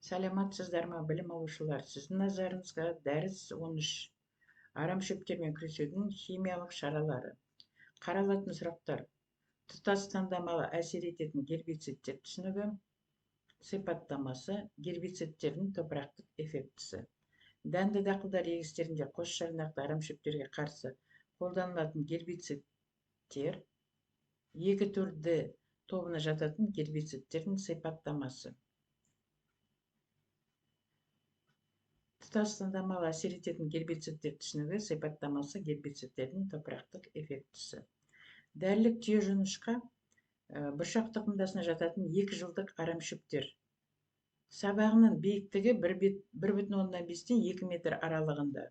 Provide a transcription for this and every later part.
Саламатсыздар ма, білім алушылар? Сіздің назарыңызға дәріс 13 арам шөптермен күресудің химиялық шаралары. Қаралатын сұрақтар: тұтас таңдамалы әсер ететін гербицидтер түсінігі, сипаттамасы, гербицидтердің топырақтық эффектісі. Дәнді дақылдар егістерінде қос жарнақты арам шөптерге қарсы қолданылатын гербицидтер, екі түрді тобына жататын гербицидтердің сипаттамасы. Тұтас таңдамалы әсер ететін гербицидтер түсінігі, сипаттамасы, гербицидтердің топырақтық эффектісі. Дәрілік түйежонышқа бұршақ тұқымдасына жататын 2 жылдық арам шөптер. Сабағының биіктігі 1,5-ден 2 метр аралығында.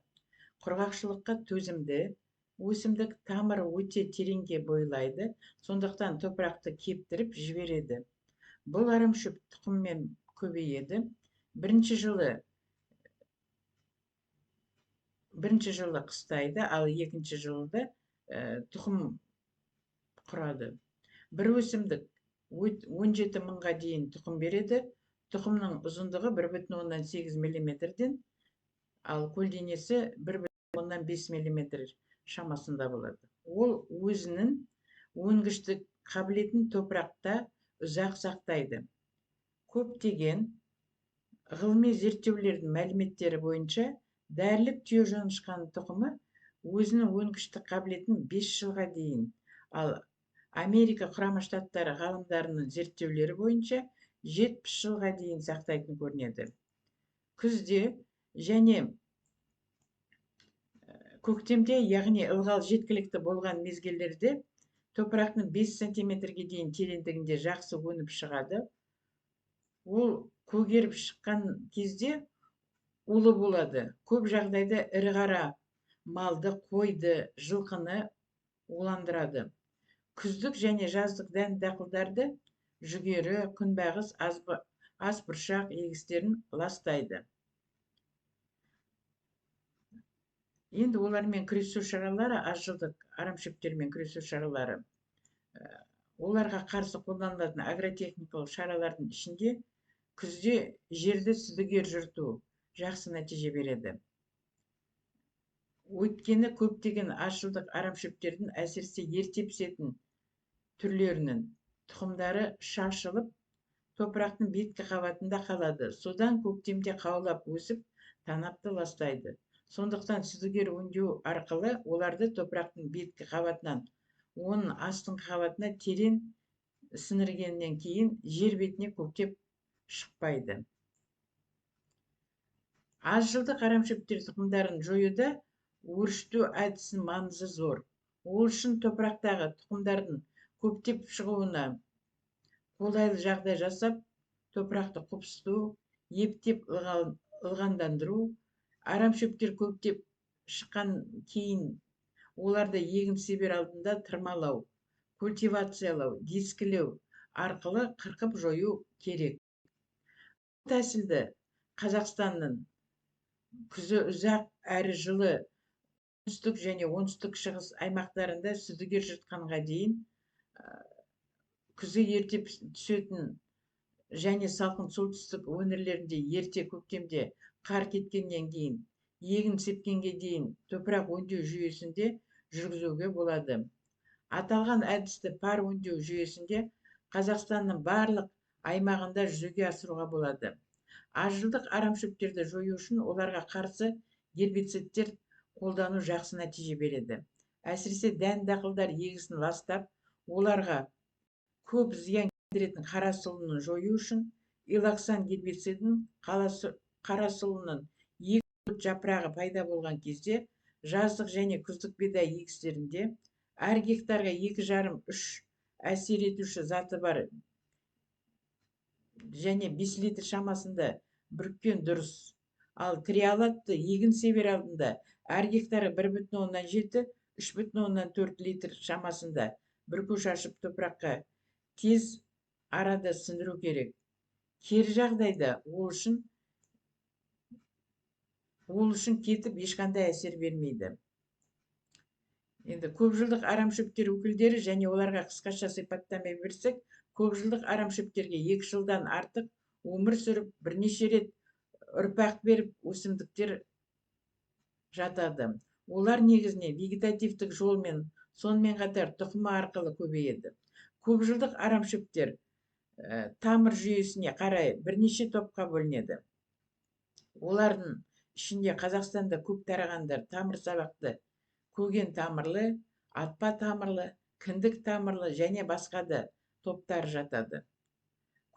Құрғақшылыққа төзімді, өсімдік тамыры өте тереңге бойлайды, сондықтан топырақты кептіріп жібереді. Бұл арам шөп тұқыммен көбейеді. Бірінші жылы қыстайды, ал екінші жылда тұқым құрады. Бір өсімдік 17 мыңға дейін тұқым береді. Тұқымның ұзындығы 1,8 мм-ден, ал көлденесі 1,5 мм шамасында болады. Ол өзінің өнгіштік қабілетін топырақта ұзақ сақтайды. Көптеген ғылыми зерттеулердің мәліметтері бойынша, дәрілік түйежонышқаның тұқымы өзінің өнгіштік қабілетін 5 жылға дейін, ал Америка Құрама Штаттары ғалымдарының зерттеулері бойынша 70 жылға дейін сақтайтын көрінеді. Күзде және көктемде, яғни ылғал жеткілікті болған мезгілдерде топырақтың 5 см-ге дейін тереңдігінде жақсы өніп шығады. Ол көгеріп шыққан кезде улы болады. Көп жағдайда ірі қара малды, қойды, жылқыны уландырады. Күздік және жаздық дәнді дақылдарды жүгері, күнбағыс, асбұршақ егістерін ластайды. Енді олармен күресу шаралары, аз жылдық арам шөптермен күресу шаралары. Оларға қарсы қолданылатын агротехникалық шаралардың ішінде күзде жерді сүдігер жырту жақсы нәтиже береді. Өйткені көптеген аз жылдық арам шөптердің, әсіресе ерте пісетін түрлерінің тұқымдары шашылып, топырақтың беткі қабатында қалады. Содан көктемде қаулап өсіп, танапты ластайды. Сондықтан сүдігер өңдеу арқылы оларды топырақтың беткі қабатынан оның астыңғы қабатына терең сіңіргеннен кейін жер бетіне көктеп шықпайды. Аз жылдық арам шөптер тұқымдарын жоюда өршіту әдісінің маңызы зор. Ол үшін топырақтағы тұқымдардың көптеп шығуына қолайлы жағдай жасап, топырақты қопсыту, ептеп ылғандандыру, арам шөптер көптеп шыққан кейін оларды егін себер алдында тырмалау, культивациялау, дискілеу арқылы қырқып жою керек. Бұл тәсілді Қазақстанның күзі ұзақ әрі жылы оңтүстік және оңтүстік шығыс аймақтарында сүдігер жыртқанға дейін, күзі ерте түсетін және салқын солтүстік өңірлерінде ерте көктемде қар кеткеннен кейін, егін сепкенге дейін топырақ өңдеу жүйесінде жүргізуге болады. Аталған әдісті пар өңдеу жүйесінде Қазақстанның барлық аймағында жүзеге асыруға болады. Аз жылдық арам шөптерді жою үшін оларға қарсы гербицидтер қолдану жақсы нәтиже береді. Әсіресе дәнді дақылдар егісін ластап, оларға көп зиян келтіретін қара сұлыны жою үшін илоксан гербицидін қара сұлының 2 жапырағы пайда болған кезде жаздық және күздік бидай егістерінде әр гектарға 2,5-3 әсер етуші заты бар және 5 литр шамасында бүріккен дұрыс. Ал триалатты егін себер алдында әр гектары 1,7-3,4 литр шамасында бүрку шашып топыраққа тез арада сіңдіру керек. Кері жағдайда ол үшін кетіп ешқандай әсер бермейді. Енді көпжылдық арам шөптер өкілдері және оларға қысқаша сипаттама берсек, көпжылдық арам шөптерге 2 жылдан артық өмір сүріп, бірнеше рет ұрпақ беріп өсімдіктер жатады. Олар негізінен вегетативтік жолмен, сонымен қатар тұқымы арқылы көбейеді. Көпжылдық арамшөптер тамыр жүйесіне қарай бірнеше топқа бөлінеді. Олардың ішінде Қазақстанда көп тарағандар тамыр сабақты, көген тамырлы, атпа тамырлы, кіндік тамырлы және басқа да топтар жатады.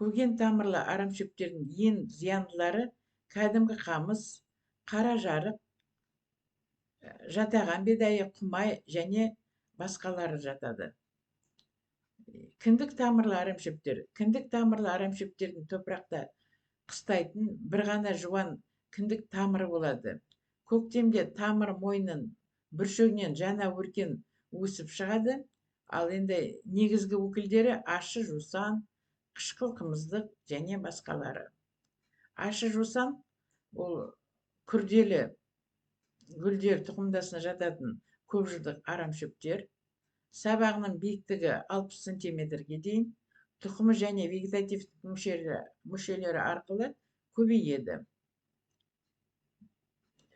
Көген тамырлы арамшөптердің ең зияндылары кәдімгі қамыс, қара жарық, жатаған бидайы, құмай және басқалары жатады. Кіндік тамырлы арамшөптер. Кіндік тамырлы арамшөптердің топырақта қыстайтын бір ғана жуан кіндік тамыры болады. Көктемде тамыр мойнын бүршегінен жаңа өркен өсіп шығады. Ал енді негізгі өкілдері ащы жусан, қышқыл қымыздық және басқалары. Ащы жусан ол күрделі гүлдер тұқымдасына жататын көпжылдық арамшөптер. Сабағының биіктігі 60 сантиметрге дейін, тұқымы және вегетативтік мүшелері арқылы көбейеді.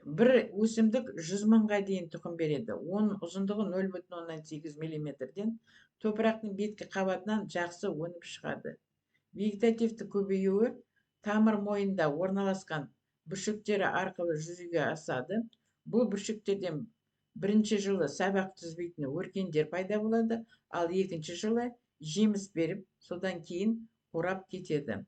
Бір өсімдік 100 мыңға дейін тұқым береді. Оның ұзындығы 0,8 мм-ден топырақтың беткі қабатынан жақсы өніп шығады. Вегетативті көбеюі тамыр мойнында орналасқан бүршіктері арқылы жүзеге асады. Бұл бүршіктерден бірінші жылы сабақ түзбейтін өркендер пайда болады, ал екінші жылы жеміс беріп, содан кейін қурап кетеді.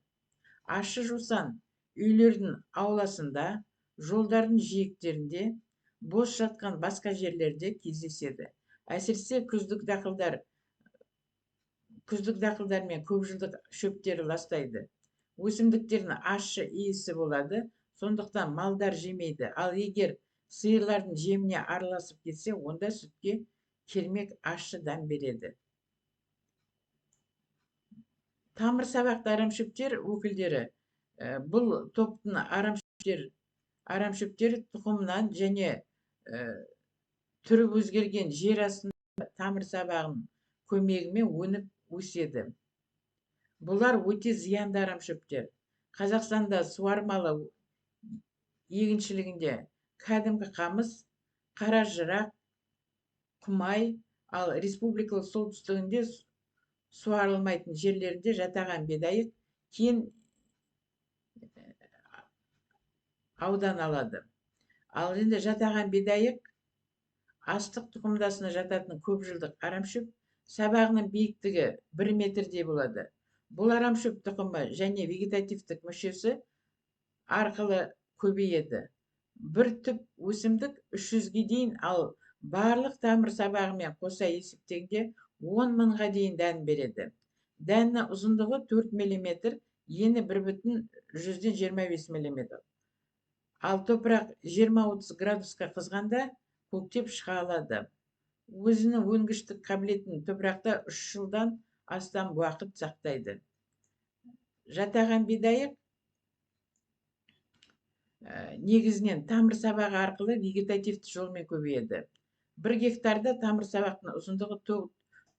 Ащы жусан үйлердің ауласында, жолдардың жиектерінде, бос жатқан басқа жерлерде кездеседі. Әсіресе күздік дақылдар мен көпжылдық шөптері ластайды. Өсімдіктердің ащы иісі болады, сондықтан малдар жемейді. Ал егер сиырлардың жеміне араласып кетсе, онда сүтке кермек ащы дәм береді. Тамыр сабақты арамшөптер өкілдері. Бұл топтың арамшөптер тұқымынан және түрі өзгерген жер астында тамыр сабағының көмегімен өніп өседі. Бұлар өте зиянды арамшөптер. Қазақстанда суармалы егіншілігінде кәдімгі қамыс, қара жырақ, құмай, ал республикалық солтүстігінде суарылмайтын жерлерінде жатаған бидайық кен аудан алады. Ал енді жатаған бидайық астық тұқымдасына жататын көпжылдық арамшөп, сабағының биіктігі 1 метрдей болады. Бұл арамшөп тұқымы және вегетативтік мүшесі арқылы көбейеді. Бір түп өсімдік 300-ге дейін, ал барлық тамыр сабағымен қоса есептегенде 10 мыңға дейін дән береді. Дәннің ұзындығы 4 мм, ені 1,125 мм. Ал топырақ 20-30 градусқа қызғанда көктеп шыға алады. Өзінің өнгіштік қабілетін топырақта 3 жылдан астам уақыт сақтайды. Жатаған бидайық негізінен тамыр сабағы арқылы вегетативті жолмен көбейеді. 1 гектарда тамыр сабақтың ұзындығы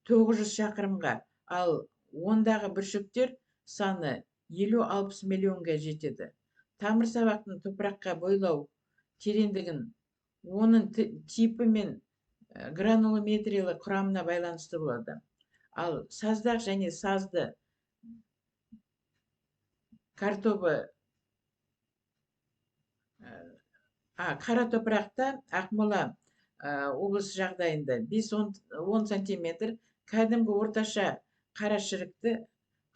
900 шақырымға, ал ондағы бүршіктер саны 50-60 миллионға жетеді. Тамыр сабақтың топыраққа бойлау тереңдігін оның типі мен гранулометриялы құрамына байланысты болады. Ал саздақ және сазды картобы қара топырақта Ақмола облысы жағдайында 5-10 сантиметр, кәдімгі орташа қара шірікті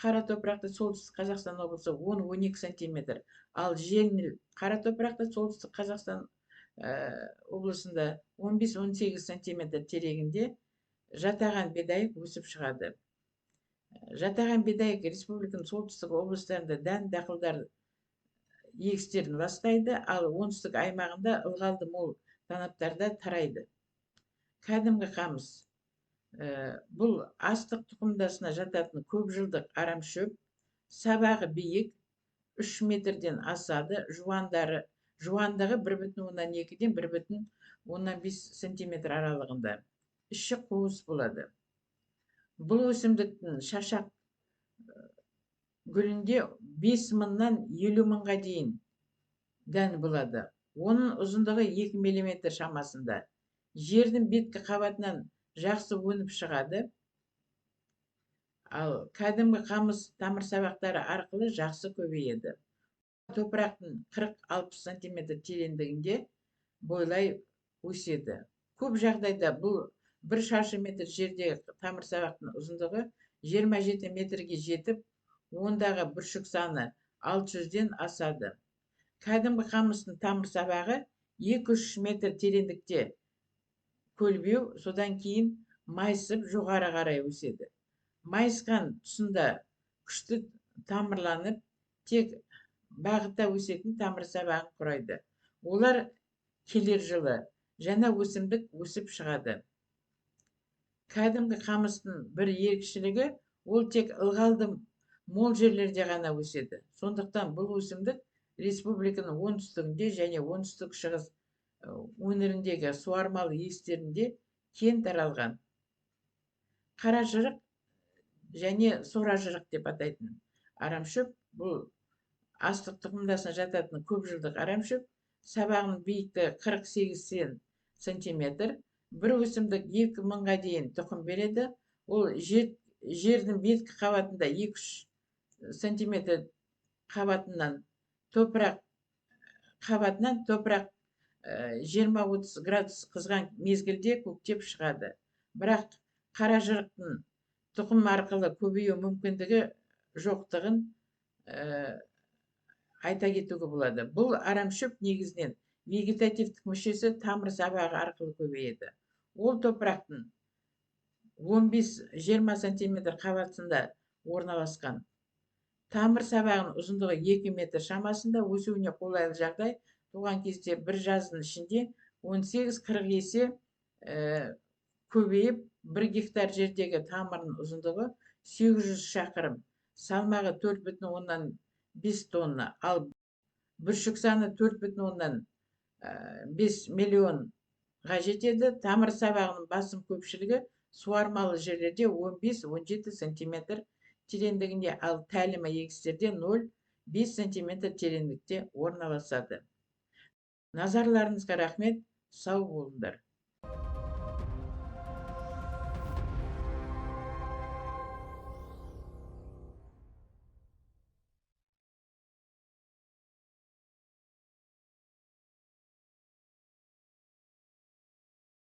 қара топырақты солтүстік Қазақстан облысы 10-12 сантиметр, ал жеңіл қара топырақты солтүстік Қазақстан облысында 15-18 сантиметр тереңінде жатаған бидайық өсіп шығады. Жатаған бидайық республиканың солтүстік облыстарында дән дақылдар егістерін ластайды, ал оңтүстік аймағында ылғалды мол танаптарда тарайды. Кәдімгі қамыс. Бұл астық тұқымдасына жататын көпжылдық арамшөп, сабағы биік, 3 метрден асады, жуандығы 1,2-ден 1,15 сантиметр аралығында. Іші қуыс болады. Бұл өсімдіктің шашақ гүлінде 5 мыңнан 50 мыңға дейін дән болады. Оның ұзындығы 2 мм шамасында. Жердің беткі қабатынан жақсы өніп шығады. Ал кәдімгі қамыс тамырсабақтары арқылы жақсы көбейеді. Топырақтың 40-60 см тереңдігінде бойлай өседі. Көп жағдайда бұл 1 шаршы метр жердегі тамырсабақтың ұзындығы 27 метрге жетіп, ондағы бүршік саны 600-ден асады. Кәдімгі қамыстың тамырсабағы 2-3 метр тереңдікте көлбеу, содан кейін майысып жоғары қарай өседі. Майысқан тұсында күшті тамырланып, тек бағытта өсетін тамырсабағын құрайды. Олар келер жылы жаңа өсімдік өсіп шығады. Кәдімгі қамыстың бір ерекшелігі, ол тек ылғалды мол жерлерде ғана өседі. Сондықтан бұл өсімдік республиканың оңтүстігінде және оңтүстік шығыс өңіріндегі суармалы егістерінде кең таралған. Қаражырық және соражырық деп атайтын арамшөп, бұл астық тұқымдасына жататын көп жылдық арамшөп, сабағының биіктігі 48 см. Бір өсімдік 2 мыңға дейін тұқым береді. Ол жердің беткі қабатында 2-3 см қабатынан топырақ 20-30 градус қызған мезгілде көктеп шығады. Бірақ қаражырықтың тұқым арқылы көбею мүмкіндігі жоқтығын айта кетуге болады. Бұл арамшөп негізінен вегетативтік мүшесі тамырсабағы арқылы көбейеді. Ол топырақтың 15-20 см қабатында орналасқан. Тамырсабағының ұзындығы 2 метр шамасында, өсуіне қолайлы жағдай туған кезде бір жаздың ішінде 18-40 есе көбейіп, 1 гектар жердегі тамырының ұзындығы 800 шақырым, салмағы 4,5 тонна, ал бүршік саны 4,5 миллионға жетеді. Тамырсабағының басым көпшілігі суармалы жерлерде 15-17 см тереңдігінде, ал тәлімі егістерде 0,5 см тереңдікте орналасады. Назарларыңызға рахмет, сау болыңдар.